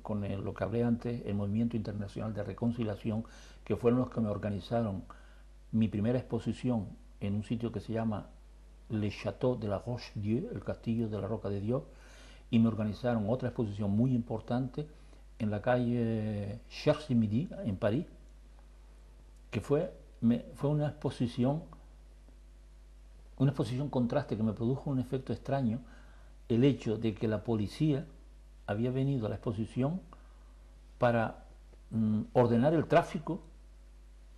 con lo que hablé antes, el Movimiento Internacional de Reconciliación, que fueron los que me organizaron mi primera exposición en un sitio que se llama Le Château de la Roche-Dieu, el Castillo de la Roca de Dios, y me organizaron otra exposición muy importante en la calle Champs-Élysées, en París, que fue una exposición contraste que me produjo un efecto extraño, el hecho de que la policía había venido a la exposición para ordenar el tráfico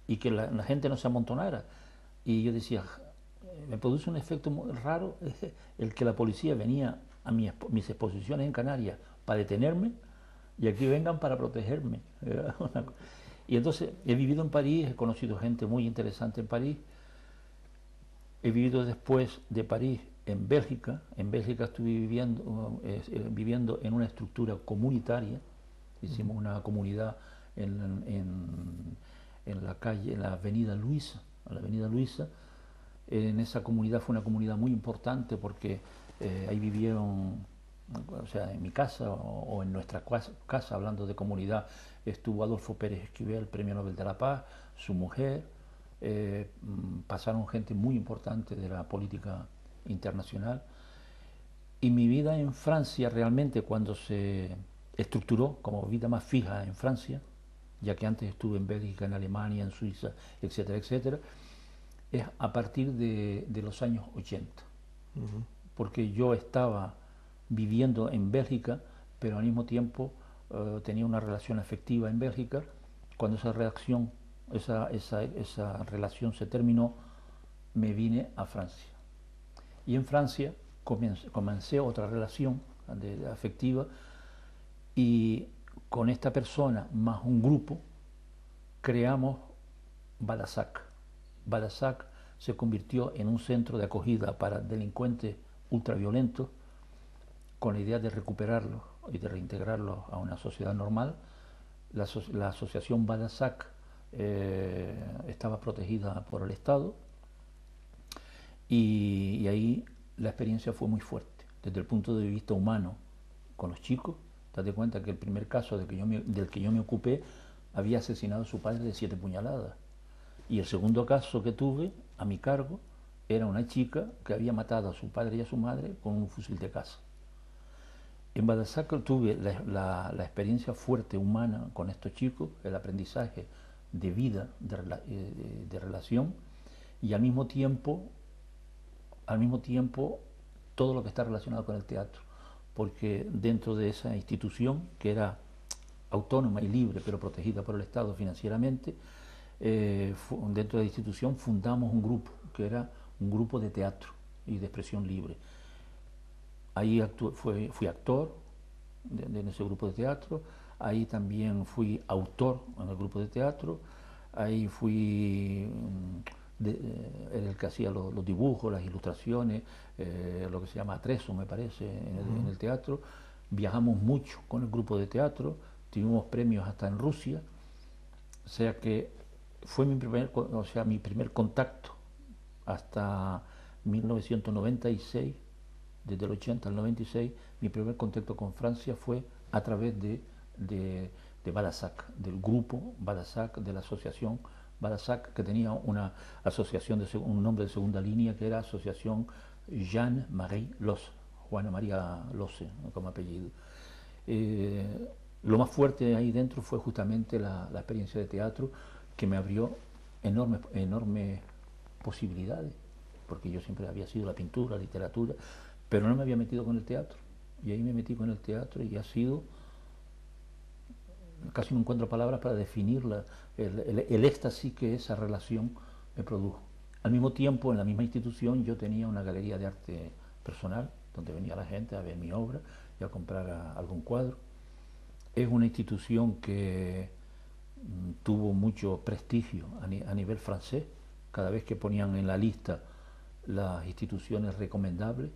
y que la gente no se amontonara. Y yo decía, me produce un efecto muy raro el que la policía venía a mis exposiciones en Canarias para detenerme y aquí vengan para protegerme. Y entonces he vivido en París, he conocido gente muy interesante en París. He vivido después de París en Bélgica. En Bélgica estuve viviendo en una estructura comunitaria. Hicimos una comunidad en la calle, en la Avenida Luisa. En esa comunidad fue una comunidad muy importante porque ahí vivieron, o sea, en mi casa o en nuestra casa, hablando de comunidad, estuvo Adolfo Pérez Esquivel, Premio Nobel de la Paz, su mujer. Pasaron gente muy importante de la política internacional, y mi vida en Francia realmente, cuando se estructuró como vida más fija en Francia, ya que antes estuve en Bélgica, en Alemania, en Suiza, etcétera, etcétera, es a partir de los años 80, porque yo estaba viviendo en Bélgica, pero al mismo tiempo tenía una relación afectiva en Bélgica. Cuando esa relación se terminó, me vine a Francia. Y en Francia comencé otra relación afectiva, y con esta persona más un grupo creamos Badasac. Badasac se convirtió en un centro de acogida para delincuentes ultraviolentos, con la idea de recuperarlos y de reintegrarlos a una sociedad normal. La asociación Badasac estaba protegida por el Estado, y ahí la experiencia fue muy fuerte desde el punto de vista humano con los chicos. Date cuenta que el primer caso del que yo me ocupé había asesinado a su padre de 7 puñaladas, y el segundo caso que tuve a mi cargo era una chica que había matado a su padre y a su madre con un fusil de caza. En Badasac tuve la experiencia fuerte humana con estos chicos, el aprendizaje de vida, de relación, y al mismo tiempo todo lo que está relacionado con el teatro, porque dentro de esa institución, que era autónoma y libre pero protegida por el Estado financieramente, dentro de la institución fundamos un grupo que era un grupo de teatro y de expresión libre. Ahí fui actor en ese grupo de teatro, ahí también fui autor en el grupo de teatro, ahí fui era el que hacía los dibujos, las ilustraciones, lo que se llama atrezo, me parece, en el teatro. Viajamos mucho con el grupo de teatro, tuvimos premios hasta en Rusia, o sea que fue mi primer contacto hasta 1996. Desde el 80 al 96, mi primer contacto con Francia fue a través de Badasac, del grupo Badasac, de la asociación Badasac, que tenía una asociación un nombre de segunda línea, que era Asociación Jean-Marie Losse, Juana María Losse, como apellido. Lo más fuerte ahí dentro fue justamente la experiencia de teatro, que me abrió enormes posibilidades, porque yo siempre había sido la pintura, la literatura, pero no me había metido con el teatro, y ahí me metí con el teatro, y ha sido, casi no encuentro palabras para definir el éxtasis que esa relación me produjo. Al mismo tiempo, en la misma institución, yo tenía una galería de arte personal, donde venía la gente a ver mi obra y a comprar algún cuadro. Es una institución que tuvo mucho prestigio a nivel francés. Cada vez que ponían en la lista las instituciones recomendables,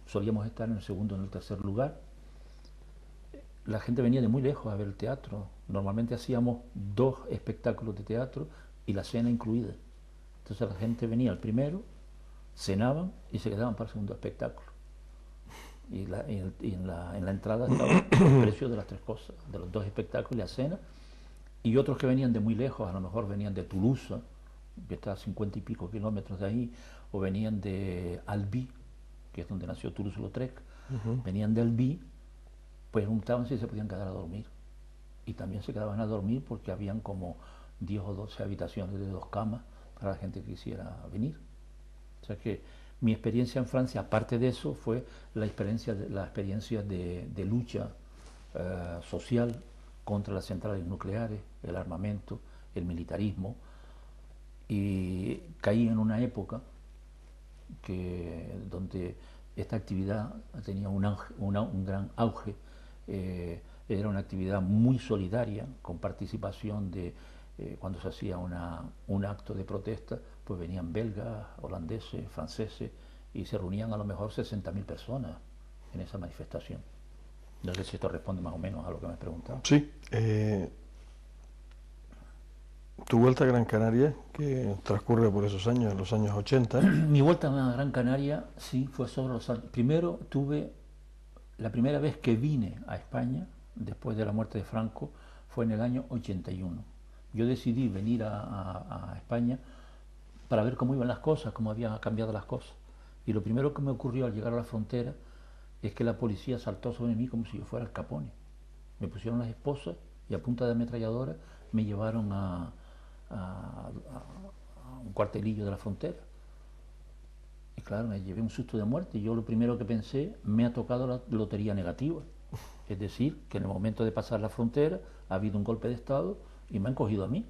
solíamos estar en el segundo o en el tercer lugar. La gente venía de muy lejos a ver el teatro. Normalmente hacíamos 2 espectáculos de teatro y la cena incluida. Entonces la gente venía al primero, cenaban y se quedaban para el segundo espectáculo. en la entrada estaba el precio de las tres cosas, de los dos espectáculos y la cena, y otros que venían de muy lejos, a lo mejor venían de Toulouse, que está a 50 y pico kilómetros de ahí, o venían de Albi, que es donde nació Toulouse-Lautrec, venían de Albi, pues preguntaban si se podían quedar a dormir. Y también se quedaban a dormir porque habían como 10 o 12 habitaciones de 2 camas para la gente que quisiera venir. O sea que mi experiencia en Francia, aparte de eso, fue la experiencia de lucha social contra las centrales nucleares, el armamento, el militarismo, y caí en una época donde esta actividad tenía un gran auge. Era una actividad muy solidaria, con participación cuando se hacía un acto de protesta, pues venían belgas, holandeses, franceses, y se reunían a lo mejor 60.000 personas en esa manifestación. No sé si esto responde más o menos a lo que me has preguntado. Sí. Tu vuelta a Gran Canaria, que transcurre por esos años, en los años 80. Mi vuelta a Gran Canaria, sí, fue sobre los años. Primero tuve, la primera vez que vine a España, después de la muerte de Franco, fue en el año 81. Yo decidí venir a España para ver cómo iban las cosas, cómo habían cambiado las cosas. Y lo primero que me ocurrió al llegar a la frontera es que la policía saltó sobre mí como si yo fuera el Capone. Me pusieron las esposas y a punta de ametralladora me llevaron a un cuartelillo de la frontera. Y claro, me llevé un susto de muerte. Y yo lo primero que pensé, me ha tocado la lotería negativa. Es decir, que en el momento de pasar la frontera ha habido un golpe de Estado y me han cogido a mí.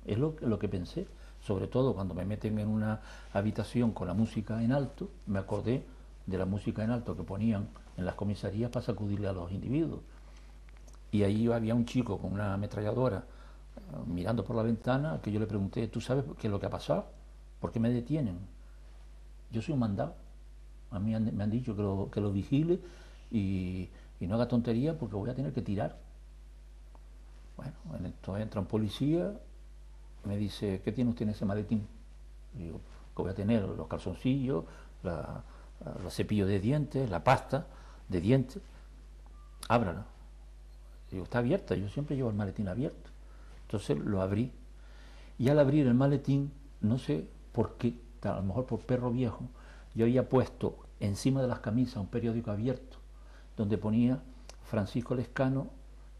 Es lo que pensé. Sobre todo cuando me meten en una habitación con la música en alto, me acordé de la música en alto que ponían en las comisarías para sacudirle a los individuos. Y ahí había un chico con una ametralladora mirando por la ventana, que yo le pregunté, ¿tú sabes qué es lo que ha pasado? ¿Por qué me detienen? Yo soy un mandado. A mí me han dicho que lo vigile y no haga tontería porque voy a tener que tirar. Bueno, entonces entra un policía, me dice, ¿qué tiene usted en ese maletín? Y digo, que voy a tener los calzoncillos, los cepillos de dientes, la pasta de dientes. Ábrala. Digo, está abierta, yo siempre llevo el maletín abierto. Entonces lo abrí. Y al abrir el maletín, no sé por qué, a lo mejor por perro viejo, yo había puesto encima de las camisas un periódico abierto donde ponía Francisco Lescano,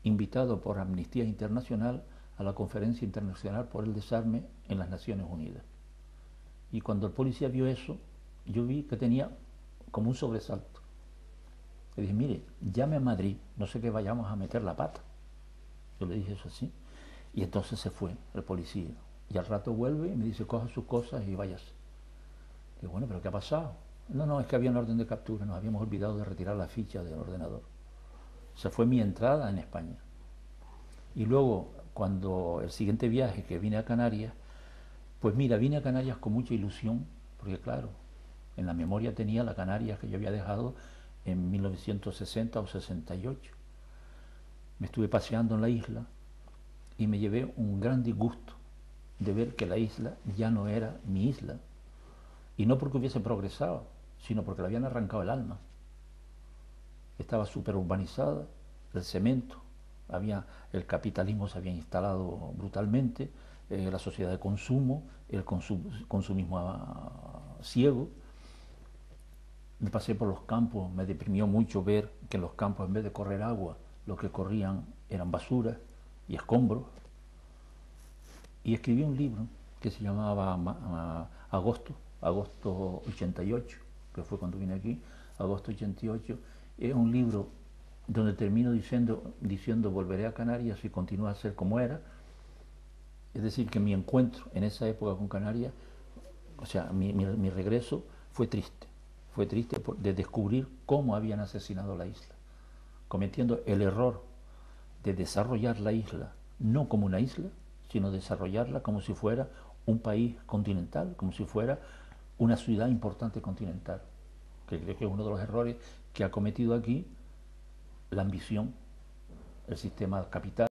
invitado por Amnistía Internacional a la Conferencia Internacional por el Desarme en las Naciones Unidas. Y cuando el policía vio eso, yo vi que tenía como un sobresalto. Le dije, mire, llame a Madrid, no sé que vayamos a meter la pata. Yo le dije eso así. Y entonces se fue el policía. Y al rato vuelve y me dice, coja sus cosas y váyase. Digo, bueno, ¿pero qué ha pasado? No, es que había un orden de captura, nos habíamos olvidado de retirar la ficha del ordenador. Esa fue mi entrada en España. Y luego, cuando el siguiente viaje que vine a Canarias, pues mira, vine a Canarias con mucha ilusión, porque claro, en la memoria tenía la Canarias que yo había dejado en 1960 o 68. Me estuve paseando en la isla y me llevé un gran disgusto de ver que la isla ya no era mi isla. Y no porque hubiese progresado, sino porque le habían arrancado el alma. Estaba súper urbanizada, el cemento, el capitalismo se había instalado brutalmente, la sociedad de consumo, el consumismo ciego. Me pasé por los campos, me deprimió mucho ver que en los campos, en vez de correr agua, lo que corrían eran basuras y escombros. Y escribí un libro que se llamaba Agosto 88, que fue cuando vine aquí, Agosto 88. Es un libro donde termino diciendo volveré a Canarias y continúa a ser como era. Es decir, que mi encuentro en esa época con Canarias, o sea, mi regreso fue triste de descubrir cómo habían asesinado la isla, cometiendo el error de desarrollar la isla no como una isla, sino desarrollarla como si fuera un país continental, como si fuera una ciudad importante continental, que creo que es uno de los errores que ha cometido aquí la ambición, el sistema capital.